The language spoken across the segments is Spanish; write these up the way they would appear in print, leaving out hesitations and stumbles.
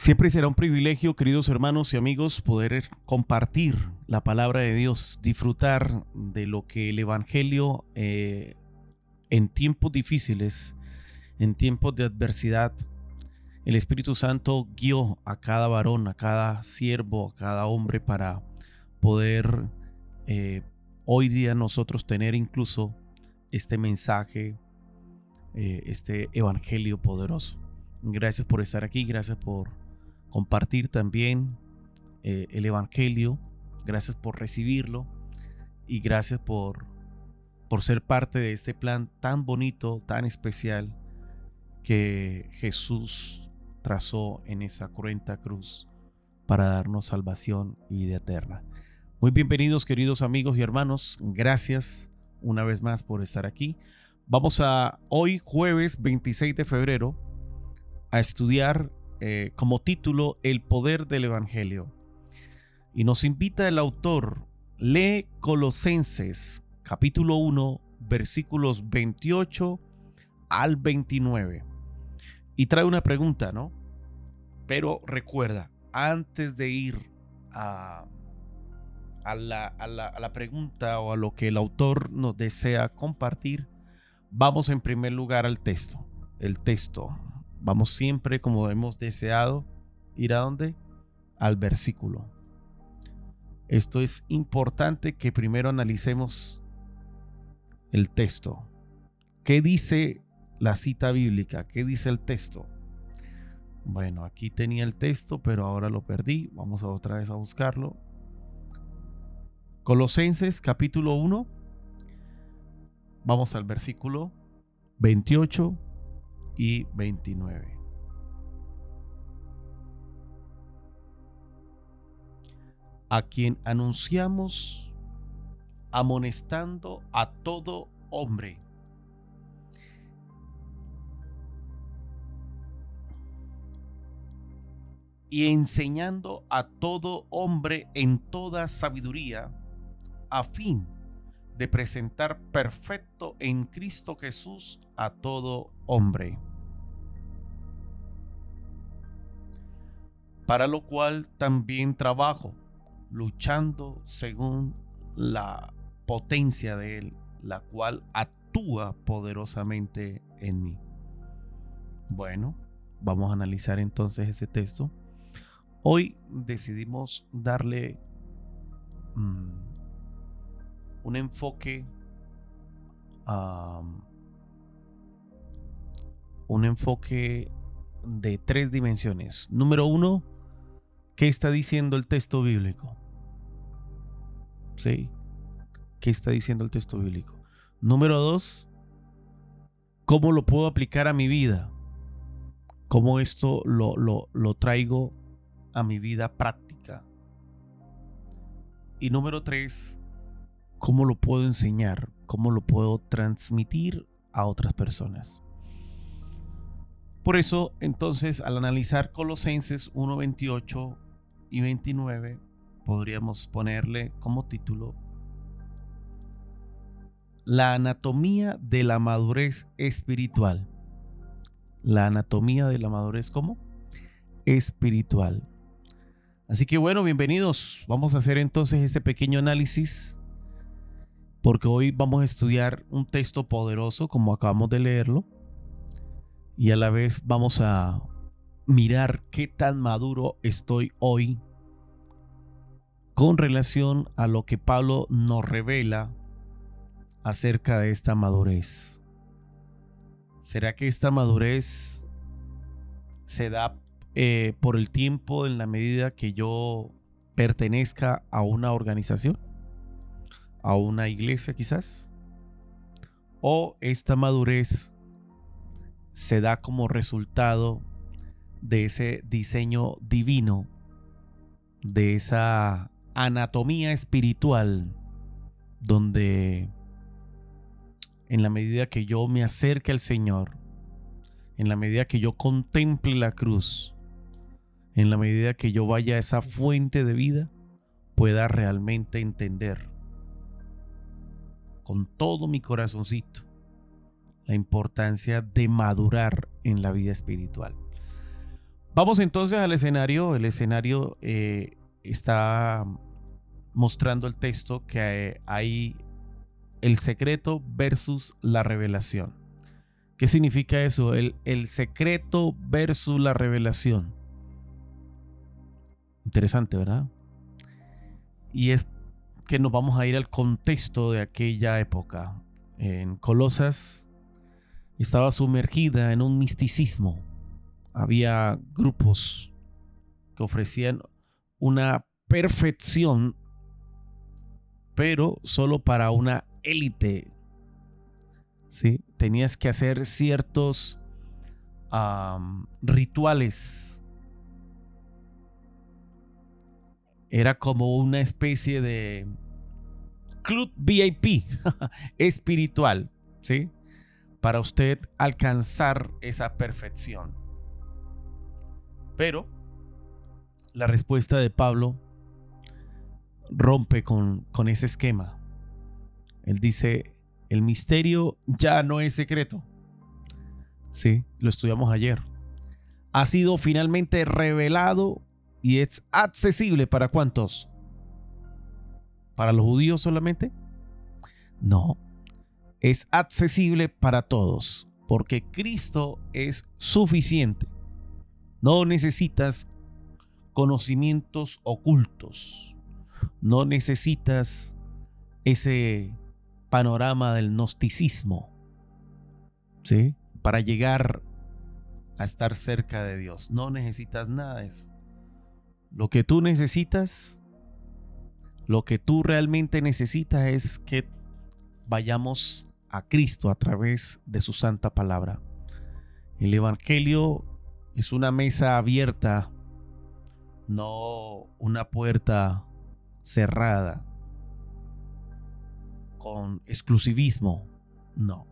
Siempre será un privilegio, queridos hermanos y amigos, poder compartir la palabra de Dios, disfrutar de lo que el Evangelio en tiempos difíciles, en tiempos de adversidad, el Espíritu Santo guió a cada varón, a cada siervo, a cada hombre para poder hoy día nosotros tener incluso este mensaje, este Evangelio poderoso. Gracias por estar aquí, gracias por compartir también el Evangelio, gracias por recibirlo y gracias por ser parte de este plan tan bonito, tan especial que Jesús trazó en esa cruenta cruz para darnos salvación y vida eterna. Muy bienvenidos, queridos amigos y hermanos, gracias una vez más por estar aquí. Vamos a hoy jueves 26 de febrero a estudiar como título El poder del Evangelio, y nos invita el autor, lee Colosenses capítulo 1 versículos 28 al 29 y trae una pregunta, ¿no? Pero recuerda, antes de ir a la pregunta o a lo que el autor nos desea compartir, vamos en primer lugar al texto. El texto, vamos siempre, como hemos deseado, ir a dónde? Al versículo. Esto es importante, que primero analicemos el texto. ¿Qué dice la cita bíblica? ¿Qué dice el texto? Bueno, aquí tenía el texto, pero ahora lo perdí. Vamos otra vez a buscarlo. Colosenses capítulo 1. Vamos al versículo 28 y 29. A quien anunciamos amonestando a todo hombre y enseñando a todo hombre en toda sabiduría, a fin de presentar perfecto en Cristo Jesús a todo hombre. Para lo cual también trabajo, luchando según la potencia de Él, la cual actúa poderosamente en mí. Bueno, vamos a analizar entonces este texto. Hoy decidimos darle un enfoque de tres dimensiones. Número uno, ¿qué está diciendo el texto bíblico? ¿Sí? ¿Qué está diciendo el texto bíblico? Número dos, ¿cómo lo puedo aplicar a mi vida? ¿Cómo esto lo traigo a mi vida práctica? Y número tres, ¿cómo lo puedo enseñar? ¿Cómo lo puedo transmitir a otras personas? Por eso, entonces, al analizar Colosenses 1, 28 y 29, podríamos ponerle como título La anatomía de la madurez espiritual. La anatomía de la madurez, ¿cómo? Espiritual. Así que bueno, bienvenidos. Vamos a hacer entonces este pequeño análisis, porque hoy vamos a estudiar un texto poderoso como acabamos de leerlo, y a la vez vamos a mirar qué tan maduro estoy hoy con relación a lo que Pablo nos revela acerca de esta madurez. ¿Será que esta madurez se da por el tiempo, en la medida que yo pertenezca a una organización, a una iglesia quizás? ¿O esta madurez se da como resultado de ese diseño divino, de esa anatomía espiritual, donde en la medida que yo me acerque al Señor, en la medida que yo contemple la cruz, en la medida que yo vaya a esa fuente de vida, pueda realmente entender con todo mi corazoncito la importancia de madurar en la vida espiritual? Vamos entonces al escenario. El escenario está mostrando el texto que hay el secreto versus la revelación. ¿Qué significa eso? El secreto versus la revelación. Interesante, ¿verdad? Y es que nos vamos a ir al contexto de aquella época. En Colosas estaba sumergida en un misticismo. Había grupos que ofrecían una perfección, pero solo para una élite. ¿Sí? Tenías que hacer ciertos rituales. Era como una especie de club VIP espiritual, ¿sí? Para usted alcanzar esa perfección. Pero la respuesta de Pablo rompe con ese esquema. Él dice, el misterio ya no es secreto. Sí, lo estudiamos ayer. Ha sido finalmente revelado y es accesible para ¿cuántos? ¿Para los judíos solamente? No, es accesible para todos, porque Cristo es suficiente. No necesitas conocimientos ocultos. No necesitas ese panorama del gnosticismo, ¿sí? Para llegar a estar cerca de Dios. No necesitas nada de eso. Lo que tú necesitas, lo que tú realmente necesitas es que vayamos a Cristo a través de su santa palabra. El Evangelio es una mesa abierta, no una puerta cerrada con exclusivismo. No,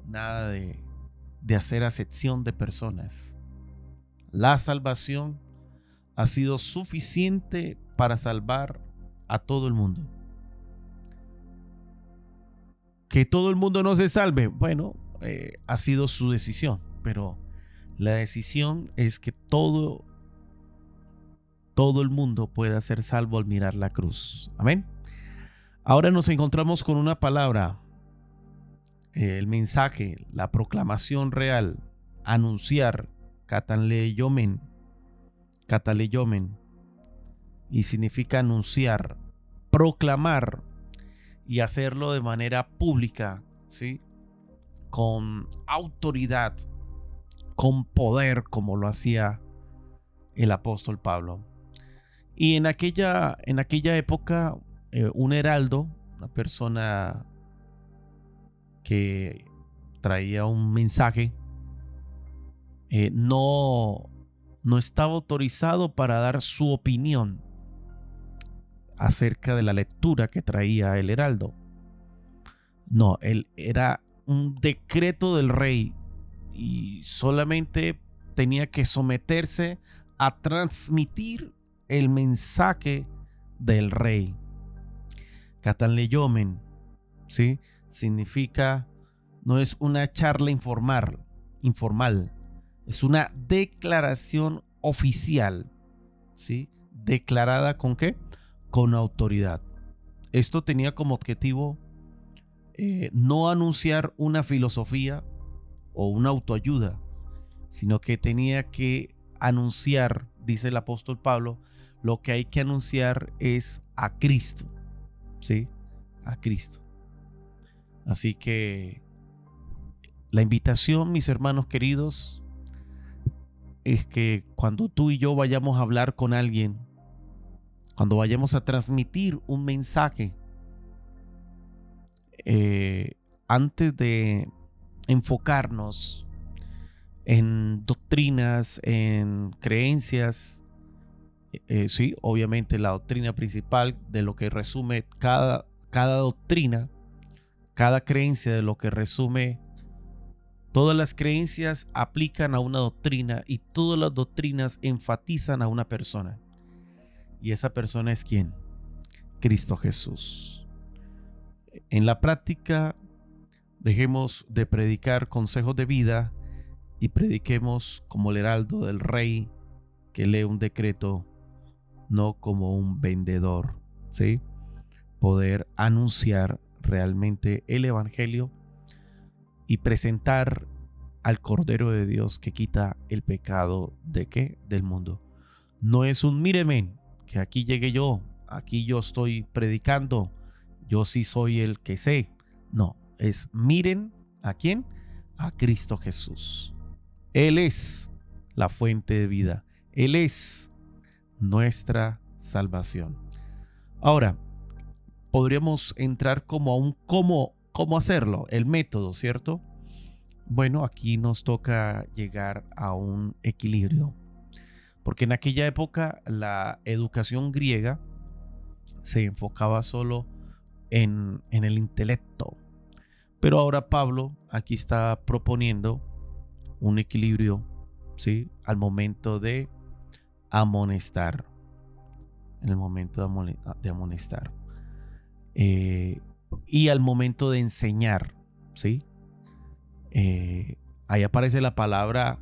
nada de hacer acepción de personas. La salvación ha sido suficiente para salvar a todo el mundo. Que todo el mundo no se salve, bueno, ha sido su decisión, pero la decisión es que todo el mundo pueda ser salvo al mirar la cruz. Amén. Ahora nos encontramos con una palabra, el mensaje, la proclamación real, anunciar, kataleyomen, y significa anunciar, proclamar y hacerlo de manera pública, ¿sí? Con autoridad, con poder, como lo hacía el apóstol Pablo. Y en aquella época, un heraldo, una persona que traía un mensaje, no estaba autorizado para dar su opinión acerca de la lectura que traía el heraldo. No, él era un decreto del rey y solamente tenía que someterse a transmitir el mensaje del rey. Kataleyomen, ¿sí? Significa, no es una charla informal, es una declaración oficial, ¿sí? Declarada ¿con qué? Con autoridad. Esto tenía como objetivo no anunciar una filosofía o una autoayuda, sino que tenía que anunciar, dice el apóstol Pablo, lo que hay que anunciar es a Cristo, ¿sí? A Cristo. Así que la invitación, mis hermanos queridos, es que cuando tú y yo vayamos a hablar con alguien, cuando vayamos a transmitir un mensaje, antes de enfocarnos en doctrinas, en creencias, sí, obviamente la doctrina principal de lo que resume cada doctrina, cada creencia, de lo que resume, todas las creencias aplican a una doctrina y todas las doctrinas enfatizan a una persona. ¿Y esa persona es quién? Cristo Jesús. En la práctica, dejemos de predicar consejos de vida y prediquemos como el heraldo del rey que lee un decreto, no como un vendedor, ¿sí? Poder anunciar realmente el evangelio y presentar al Cordero de Dios que quita el pecado ¿de qué? Del mundo. No es un míreme, que aquí llegué yo, aquí yo estoy predicando, yo sí soy el que sé. No, es miren ¿a quién? A Cristo Jesús. Él es la fuente de vida. Él es nuestra salvación. Ahora, podríamos entrar como a un cómo hacerlo, el método, ¿cierto? Bueno, aquí nos toca llegar a un equilibrio, porque en aquella época la educación griega se enfocaba solo en el intelecto, pero ahora Pablo aquí está proponiendo un equilibrio, ¿sí? Al momento de amonestar, en el momento de amonestar, eh, y al momento de enseñar, ¿sí? Ahí aparece la palabra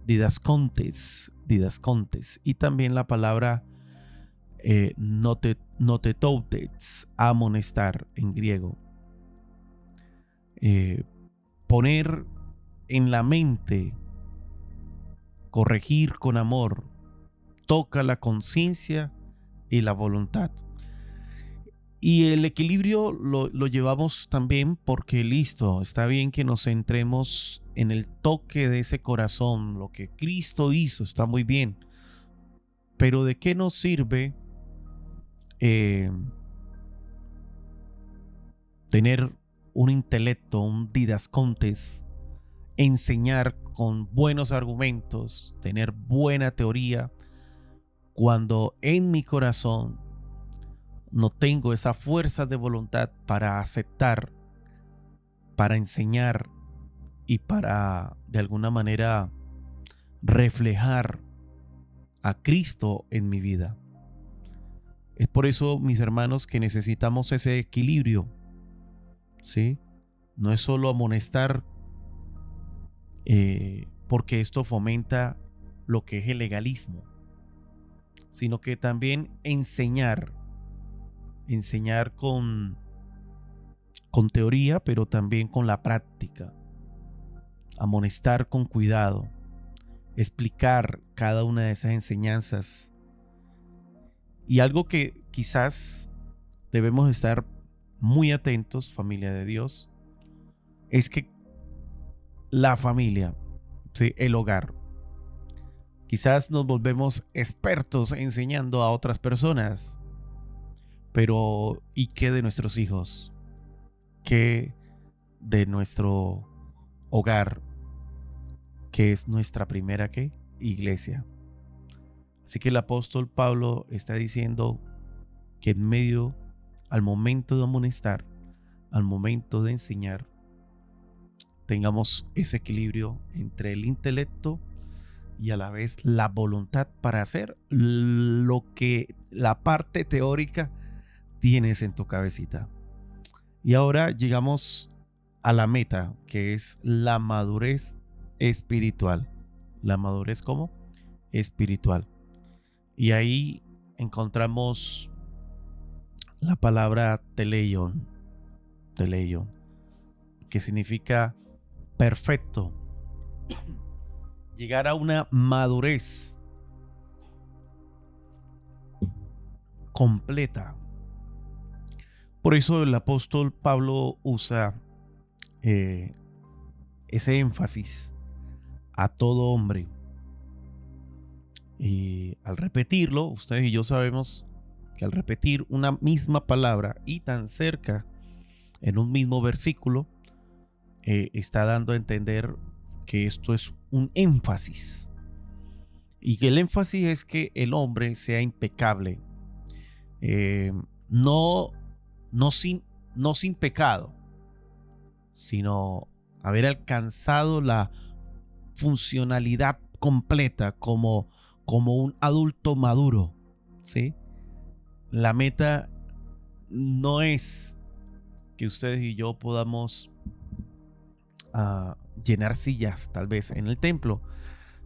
didascontes, y también la palabra notetoutes, amonestar en griego. Poner en la mente, corregir con amor, toca la conciencia y la voluntad. Y el equilibrio lo llevamos también porque listo, está bien que nos centremos en el toque de ese corazón, lo que Cristo hizo, está muy bien. Pero ¿de qué nos sirve tener un intelecto, un didascontes, enseñar con buenos argumentos, tener buena teoría, cuando en mi corazón no tengo esa fuerza de voluntad para aceptar, para enseñar y para de alguna manera reflejar a Cristo en mi vida? Es por eso, mis hermanos, que necesitamos ese equilibrio, ¿sí? No es solo amonestar, porque esto fomenta lo que es el legalismo, sino que también enseñar con teoría, pero también con la práctica, amonestar con cuidado, explicar cada una de esas enseñanzas. Y algo que quizás debemos estar muy atentos, familia de Dios, es que la familia, ¿sí? El hogar, quizás nos volvemos expertos enseñando a otras personas, pero ¿y qué de nuestros hijos? ¿Qué de nuestro hogar, que es nuestra primera ¿qué? Iglesia? Así que el apóstol Pablo está diciendo que en medio, al momento de amonestar, al momento de enseñar, tengamos ese equilibrio entre el intelecto y a la vez la voluntad para hacer lo que la parte teórica tienes en tu cabecita. Y ahora llegamos a la meta, que es la madurez espiritual. La madurez ¿cómo? Espiritual. Y ahí encontramos la palabra teleion, que significa perfecto, llegar a una madurez completa. Por eso el apóstol Pablo usa ese énfasis a todo hombre. Y al repetirlo, ustedes y yo sabemos que al repetir una misma palabra y tan cerca en un mismo versículo, está dando a entender que esto es un énfasis. Y que el énfasis es que el hombre sea impecable, no, no sin pecado, sino haber alcanzado la funcionalidad completa como un adulto maduro, ¿sí? La meta no es que ustedes y yo podamos llenar sillas tal vez en el templo,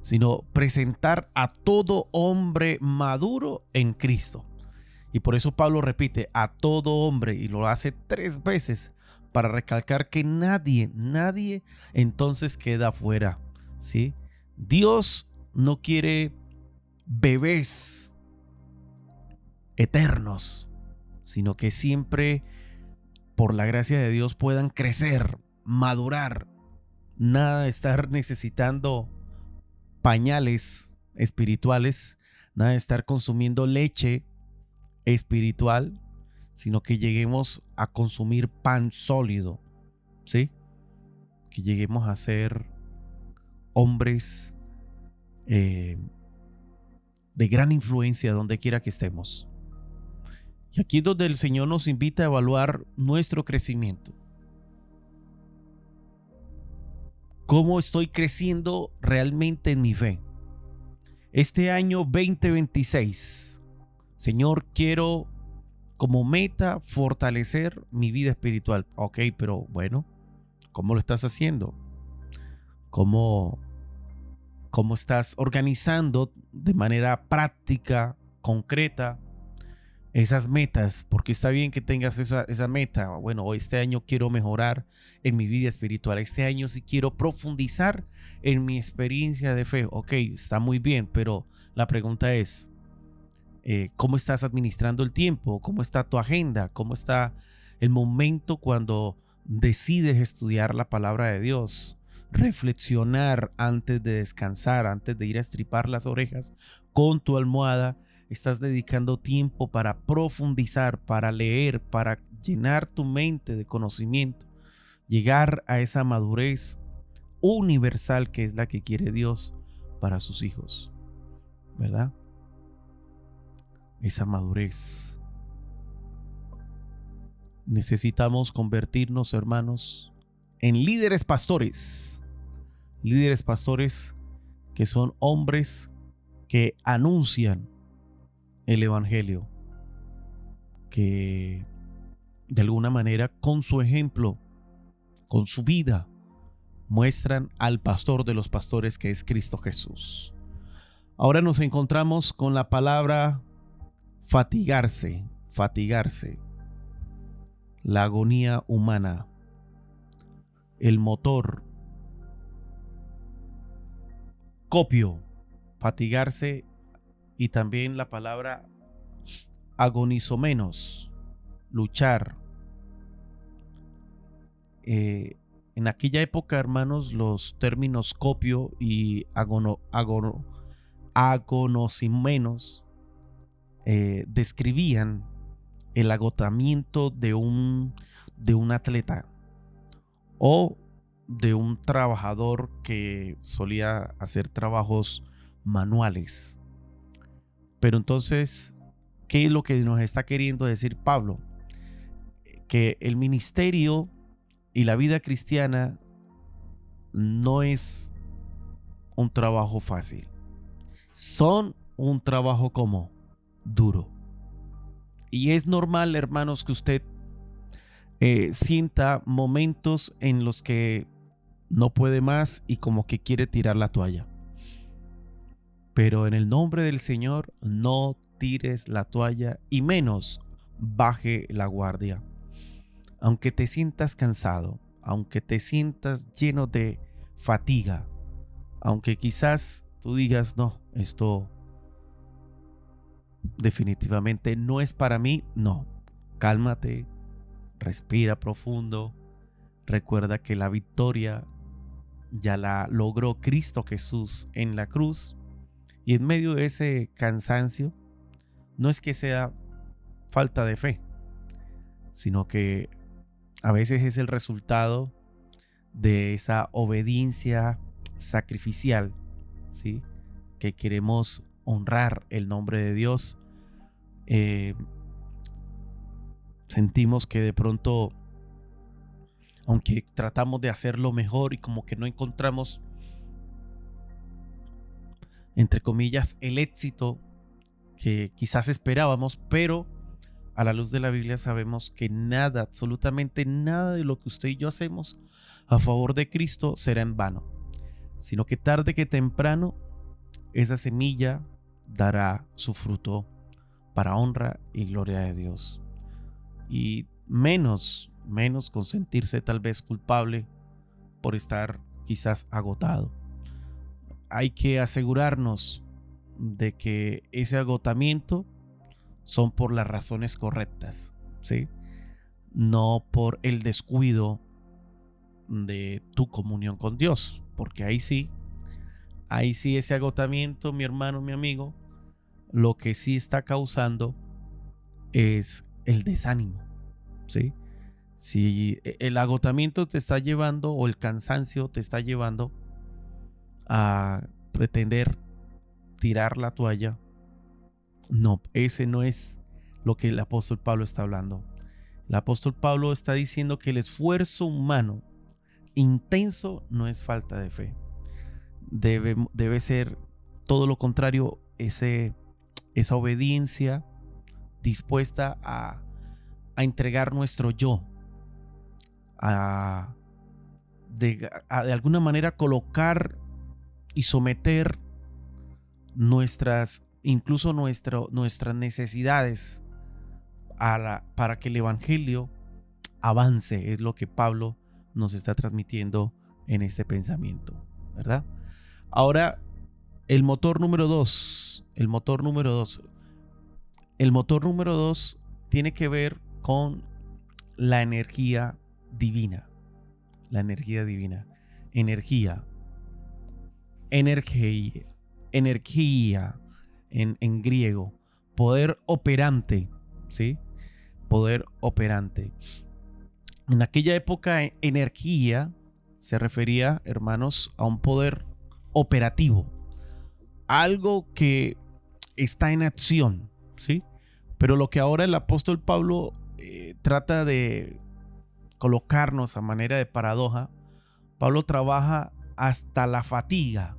sino presentar a todo hombre maduro en Cristo. Y por eso Pablo repite a todo hombre, y lo hace 3 veces para recalcar que nadie entonces queda fuera, ¿sí? Dios no quiere bebés eternos, sino que siempre por la gracia de Dios puedan crecer, madurar. Nada de estar necesitando pañales espirituales, nada de estar consumiendo leche espiritual, sino que lleguemos a consumir pan sólido, ¿sí? Que lleguemos a ser hombres de gran influencia donde quiera que estemos. Y aquí es donde el Señor nos invita a evaluar nuestro crecimiento. ¿Cómo estoy creciendo realmente en mi fe? Este año 2026, Señor, quiero como meta fortalecer mi vida espiritual. Ok, pero bueno, ¿cómo lo estás haciendo? ¿Cómo estás organizando de manera práctica, concreta, esas metas? Porque está bien que tengas esa meta. Bueno, este año quiero mejorar en mi vida espiritual. Este año sí quiero profundizar en mi experiencia de fe. Ok, está muy bien, pero la pregunta es, ¿cómo estás administrando el tiempo? ¿Cómo está tu agenda? ¿Cómo está el momento cuando decides estudiar la palabra de Dios? Reflexionar antes de descansar, antes de ir a estripar las orejas con tu almohada. Estás dedicando tiempo para profundizar, para leer, para llenar tu mente de conocimiento, llegar a esa madurez universal que es la que quiere Dios para sus hijos, ¿verdad? Esa madurez. Necesitamos convertirnos, hermanos, en líderes pastores que son hombres que anuncian el evangelio, que de alguna manera con su ejemplo, con su vida, muestran al pastor de los pastores, que es Cristo Jesús. Ahora nos encontramos con la palabra fatigarse, la agonía humana, el motor, copio, fatigarse, y también la palabra agonizomenos, luchar. En aquella época, hermanos, los términos copio y agonosimenos describían el agotamiento de un atleta o de un trabajador que solía hacer trabajos manuales. Pero entonces, ¿qué es lo que nos está queriendo decir Pablo? Que el ministerio y la vida cristiana no es un trabajo fácil. Son un trabajo como duro. Y es normal, hermanos, que usted sienta momentos en los que no puede más y como que quiere tirar la toalla. Pero en el nombre del Señor, no tires la toalla y menos baje la guardia. Aunque te sientas cansado, aunque te sientas lleno de fatiga, aunque quizás tú digas, no, esto definitivamente no es para mí, no, cálmate, respira profundo, recuerda que la victoria ya la logró Cristo Jesús en la cruz, y en medio de ese cansancio no es que sea falta de fe, sino que a veces es el resultado de esa obediencia sacrificial, ¿sí? Que queremos honrar el nombre de Dios. Sentimos que de pronto, aunque tratamos de hacerlo mejor y como que no encontramos, entre comillas, el éxito que quizás esperábamos, pero a la luz de la Biblia sabemos que nada, absolutamente nada de lo que usted y yo hacemos a favor de Cristo será en vano, sino que tarde que temprano esa semilla dará su fruto para honra y gloria de Dios. Y menos con sentirse tal vez culpable por estar quizás agotado. Hay que asegurarnos de que ese agotamiento son por las razones correctas, ¿sí? No por el descuido de tu comunión con Dios, porque ahí sí ese agotamiento, mi hermano, mi amigo, lo que sí está causando es el desánimo, ¿sí? Si el agotamiento te está llevando o el cansancio te está llevando a pretender tirar la toalla, no, ese no es lo que el apóstol Pablo está hablando. El apóstol Pablo está diciendo que el esfuerzo humano intenso no es falta de fe. Debe ser todo lo contrario, esa obediencia dispuesta a entregar nuestro yo, de alguna manera colocar y someter incluso nuestras necesidades para que el evangelio avance. Es lo que Pablo nos está transmitiendo en este pensamiento, ¿verdad? Ahora, el motor número dos tiene que ver con la energía divina. La energía divina. Energía en griego. Poder operante, ¿sí? Poder operante. En aquella época, energía se refería, hermanos, a un poder operativo. Algo que está en acción, ¿sí? Pero lo que ahora el apóstol Pablo trata de colocarnos a manera de paradoja, Pablo trabaja hasta la fatiga,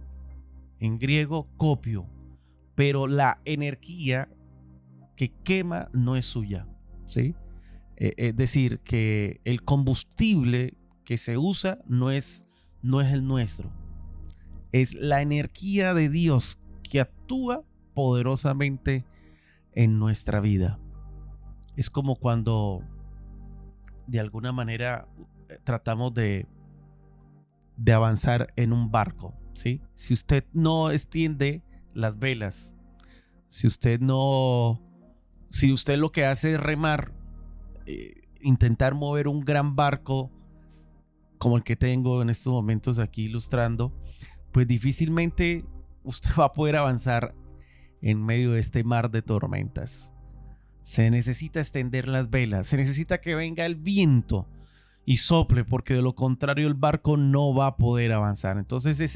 en griego copio, pero la energía que quema no es suya, ¿sí? Es decir, que el combustible que se usa no es el nuestro, es la energía de Dios que actúa poderosamente en nuestra vida. Es como cuando de alguna manera tratamos de avanzar en un barco, ¿sí? Si usted no extiende las velas, si usted lo que hace es remar, intentar mover un gran barco como el que tengo en estos momentos aquí ilustrando, pues difícilmente usted va a poder avanzar en medio de este mar de tormentas. Se necesita extender las velas, se necesita que venga el viento y sople, porque de lo contrario el barco no va a poder avanzar. Entonces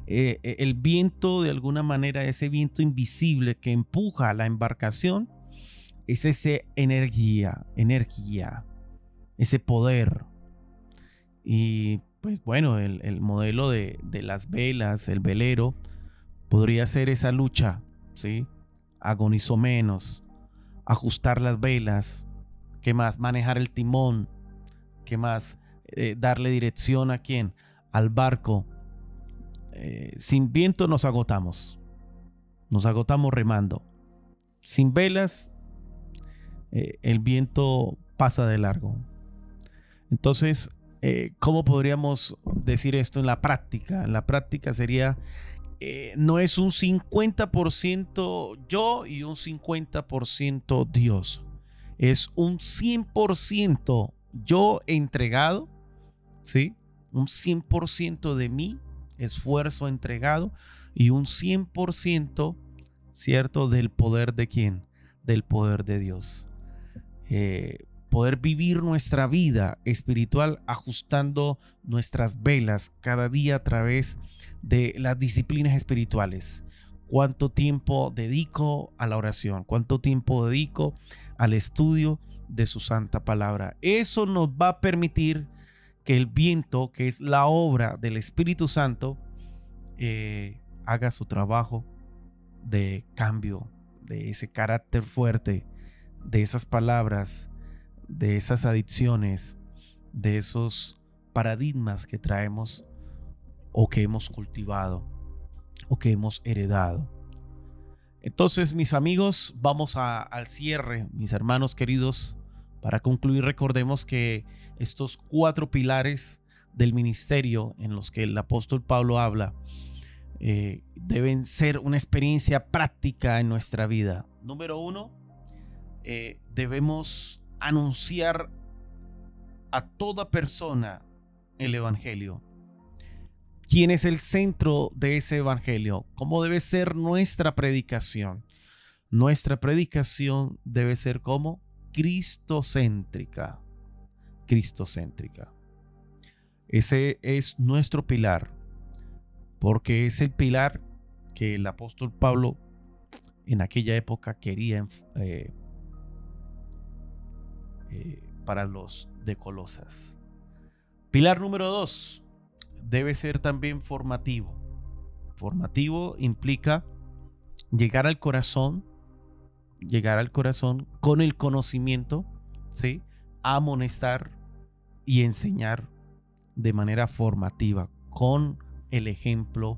el viento, de alguna manera, ese viento invisible que empuja a la embarcación, es esa energía, ese poder. Y pues bueno, el modelo de las velas, el velero, podría ser esa lucha, ¿sí? Agonizó menos, ajustar las velas, ¿qué más? Manejar el timón, ¿qué más? Darle dirección ¿a quién? Al barco. Sin viento nos agotamos remando. Sin velas, el viento pasa de largo. Entonces, ¿cómo podríamos decir esto en la práctica? En la práctica sería, no es un 50% yo y un 50% Dios. Es un 100% yo entregado, ¿sí? Un 100% de mi esfuerzo entregado y un 100%, ¿cierto? Del poder de ¿quién? Del poder de Dios. Poder vivir nuestra vida espiritual ajustando nuestras velas cada día a través de las disciplinas espirituales. ¿Cuánto tiempo dedico a la oración? ¿Cuánto tiempo dedico al estudio de su santa palabra? Eso nos va a permitir que el viento, que es la obra del Espíritu Santo, haga su trabajo de cambio, de ese carácter fuerte, de esas palabras, de esas adicciones, de esos paradigmas que traemos o que hemos cultivado o que hemos heredado. Entonces, mis amigos, vamos al cierre, mis hermanos queridos. Para concluir, recordemos que estos 4 pilares del ministerio en los que el apóstol Pablo habla deben ser una experiencia práctica en nuestra vida. Número 1, debemos anunciar a toda persona el evangelio. ¿Quién es el centro de ese evangelio? ¿Cómo debe ser nuestra predicación? Nuestra predicación debe ser como cristocéntrica. Cristocéntrica. Ese es nuestro pilar, porque es el pilar que el apóstol Pablo en aquella época quería para los de Colosas. Pilar número 2 debe ser también formativo. Formativo implica llegar al corazón con el conocimiento, ¿sí? Amonestar y enseñar de manera formativa, con el ejemplo,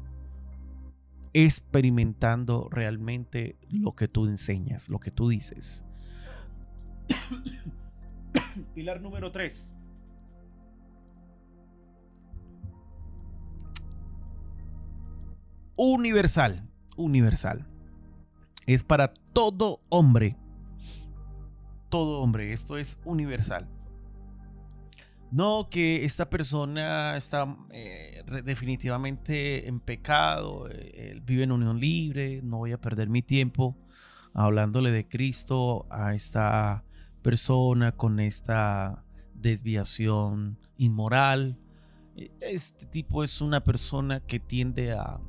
experimentando realmente lo que tú enseñas, lo que tú dices. Pilar número 3. Universal. Es para todo hombre. Todo hombre. Esto es universal. No que esta persona está definitivamente en pecado, él vive en unión libre, no voy a perder mi tiempo hablándole de Cristo a esta persona con esta desviación inmoral. Este tipo es una persona que tiende a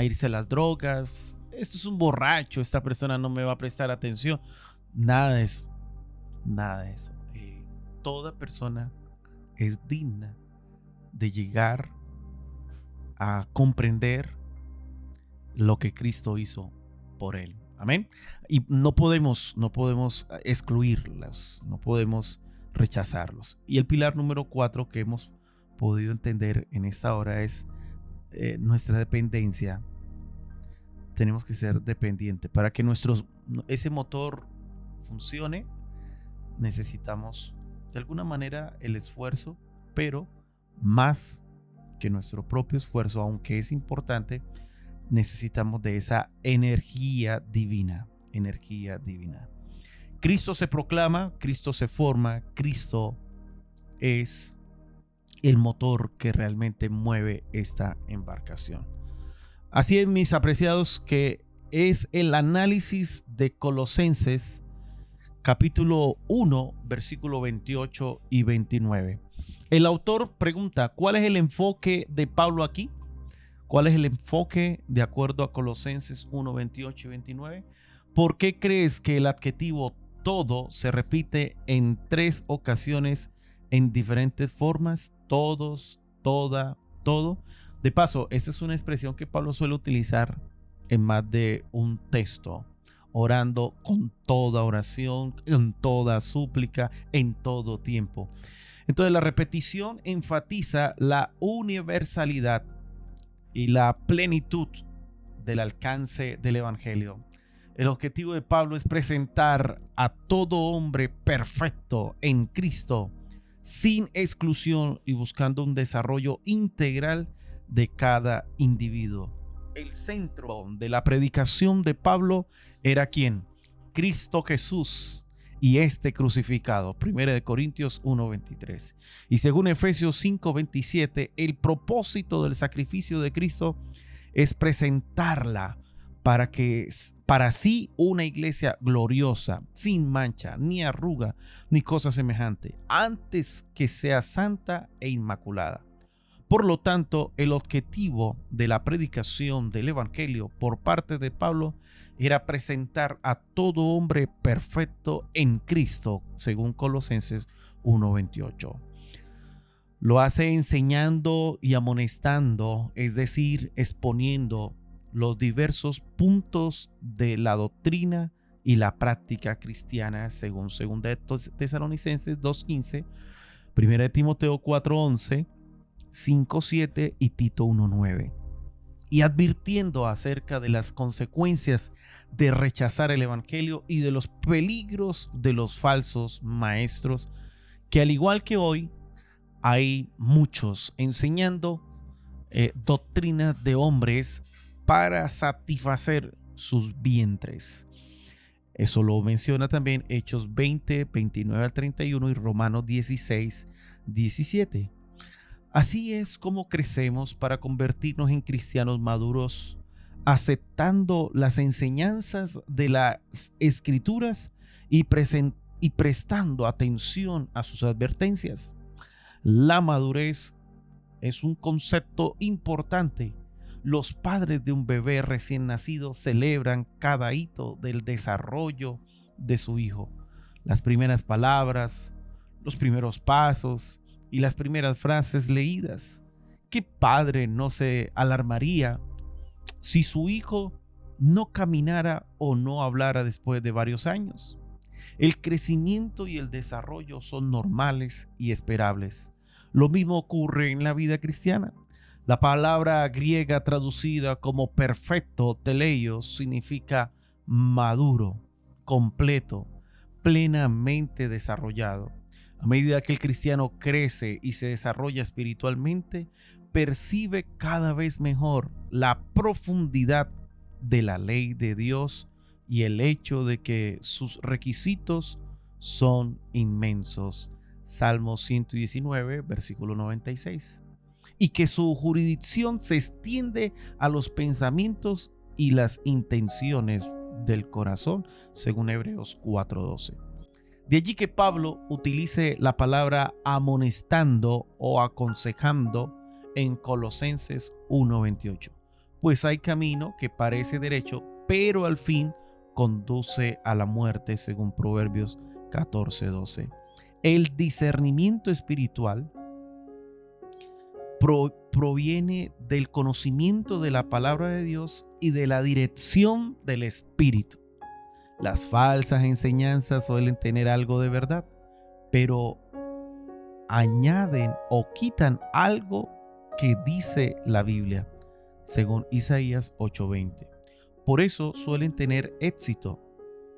irse a las drogas. Esto es un borracho, esta persona no me va a prestar atención. Nada de eso. Toda persona es digna de llegar a comprender lo que Cristo hizo por él. Amén. Y no podemos excluirlas, no podemos rechazarlos. Y el pilar número 4 que hemos podido entender en esta hora es nuestra dependencia. Tenemos que ser dependientes. Para que ese motor funcione, necesitamos de alguna manera el esfuerzo, pero más que nuestro propio esfuerzo, aunque es importante, necesitamos de esa energía divina. Cristo se proclama, Cristo se forma, Cristo es el motor que realmente mueve esta embarcación. Así es, mis apreciados, que es el análisis de Colosenses capítulo 1, versículo 28 y 29. El autor pregunta, ¿cuál es el enfoque de Pablo aquí? ¿Cuál es el enfoque de acuerdo a Colosenses 1, 28 y 29? ¿Por qué crees que el adjetivo todo se repite en 3 ocasiones en diferentes formas? Todos, toda, todo. De paso, esta es una expresión que Pablo suele utilizar en más de un texto, orando con toda oración, en toda súplica, en todo tiempo. Entonces la repetición enfatiza la universalidad y la plenitud del alcance del evangelio. El objetivo de Pablo es presentar a todo hombre perfecto en Cristo, sin exclusión y buscando un desarrollo integral de cada individuo. El centro de la predicación de Pablo era ¿quién? Cristo Jesús y este crucificado. 1 Corintios 1:23. Y según Efesios 5:27, el propósito del sacrificio de Cristo es presentarla para sí una iglesia gloriosa, sin mancha, ni arruga, ni cosa semejante, antes que sea santa e inmaculada. Por lo tanto, el objetivo de la predicación del evangelio por parte de Pablo era presentar a todo hombre perfecto en Cristo, según Colosenses 1:28. Lo hace enseñando y amonestando, es decir, exponiendo los diversos puntos de la doctrina y la práctica cristiana, según 2 Tesalonicenses 2:15, Primera de Timoteo 4:11, 5:7 y Tito 1:9. Y advirtiendo acerca de las consecuencias de rechazar el evangelio y de los peligros de los falsos maestros, que al igual que hoy hay muchos enseñando doctrinas de hombres para satisfacer sus vientres. Eso lo menciona también Hechos 20, 29 al 31 y Romanos 16, 17. Así es como crecemos para convertirnos en cristianos maduros, aceptando las enseñanzas de las Escrituras y prestando atención a sus advertencias. La madurez es un concepto importante. Los padres de un bebé recién nacido celebran cada hito del desarrollo de su hijo. Las primeras palabras, los primeros pasos y las primeras frases leídas. ¿Qué padre no se alarmaría si su hijo no caminara o no hablara después de varios años? El crecimiento y el desarrollo son normales y esperables. Lo mismo ocurre en la vida cristiana. La palabra griega traducida como perfecto, teleios, significa maduro, completo, plenamente desarrollado. A medida que el cristiano crece y se desarrolla espiritualmente, percibe cada vez mejor la profundidad de la ley de Dios y el hecho de que sus requisitos son inmensos. Salmo 119, versículo 96. Y que su jurisdicción se extiende a los pensamientos y las intenciones del corazón, según Hebreos 4:12. De allí que Pablo utilice la palabra amonestando o aconsejando en Colosenses 1:28. Pues hay camino que parece derecho, pero al fin conduce a la muerte, según Proverbios 14:12. El discernimiento espiritual proviene del conocimiento de la palabra de Dios y de la dirección del Espíritu. Las falsas enseñanzas suelen tener algo de verdad, pero añaden o quitan algo que dice la Biblia, según Isaías 8:20. Por eso suelen tener éxito,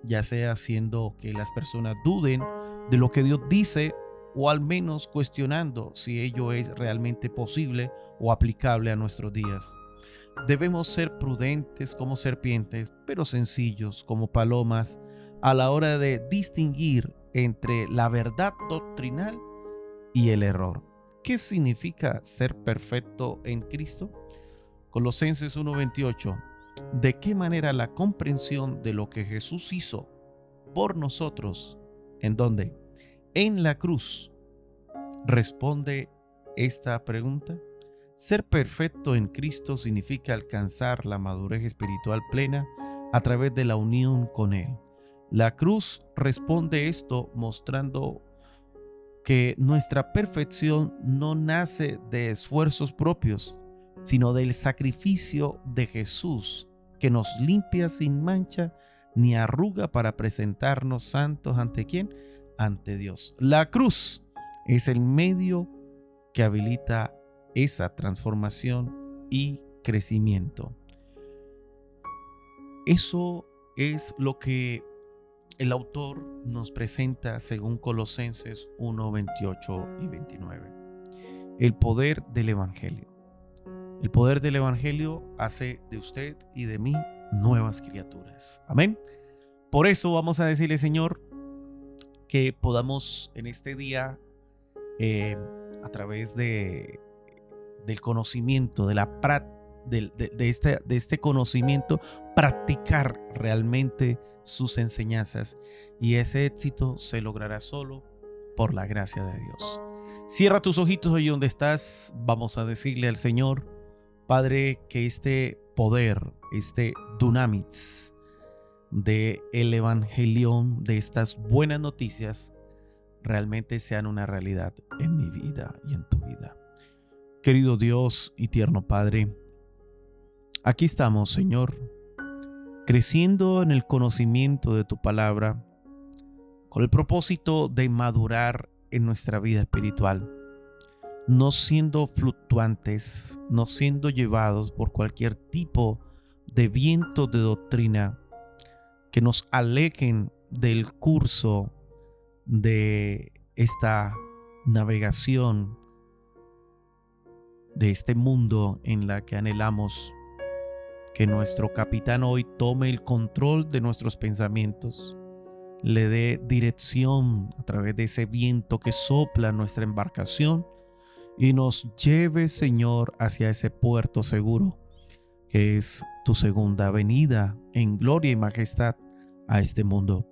ya sea haciendo que las personas duden de lo que Dios dice o al menos cuestionando si ello es realmente posible o aplicable a nuestros días. Debemos ser prudentes como serpientes, pero sencillos como palomas a la hora de distinguir entre la verdad doctrinal y el error. ¿Qué significa ser perfecto en Cristo? Colosenses 1:28. ¿De qué manera la comprensión de lo que Jesús hizo por nosotros, en dónde? En la cruz, responde esta pregunta? Ser perfecto en Cristo significa alcanzar la madurez espiritual plena a través de la unión con Él. La cruz responde esto mostrando que nuestra perfección no nace de esfuerzos propios, sino del sacrificio de Jesús, que nos limpia sin mancha ni arruga para presentarnos santos ante ¿quién? Ante Dios. La cruz es el medio que habilita esa transformación y crecimiento. Eso es lo que el autor nos presenta según Colosenses 1:28 y 29. El poder del Evangelio. El poder del Evangelio hace de usted y de mí nuevas criaturas. Amén. Por eso vamos a decirle, Señor, que podamos en este día, a través del conocimiento, de este conocimiento, practicar realmente sus enseñanzas, y ese éxito se logrará solo por la gracia de Dios. Cierra tus ojitos ahí donde estás. Vamos a decirle al Señor: Padre, que este poder, este dunamis de el evangelión, de estas buenas noticias, realmente sean una realidad en mi vida y en tu vida. Querido Dios y tierno Padre, aquí estamos, Señor, creciendo en el conocimiento de tu palabra, con el propósito de madurar en nuestra vida espiritual, no siendo fluctuantes, no siendo llevados por cualquier tipo de viento de doctrina que nos alejen del curso de esta navegación, de este mundo en la que anhelamos que nuestro capitán hoy tome el control de nuestros pensamientos, le dé dirección a través de ese viento que sopla nuestra embarcación y nos lleve, Señor, hacia ese puerto seguro que es tu segunda venida en gloria y majestad a este mundo.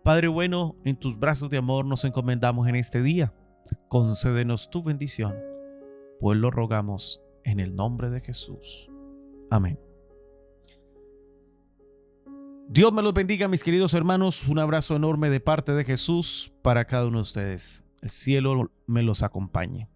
Padre bueno, en tus brazos de amor nos encomendamos en este día. Concédenos tu bendición, pues lo rogamos en el nombre de Jesús. Amén. Dios me los bendiga, mis queridos hermanos. Un abrazo enorme de parte de Jesús para cada uno de ustedes. El cielo me los acompañe.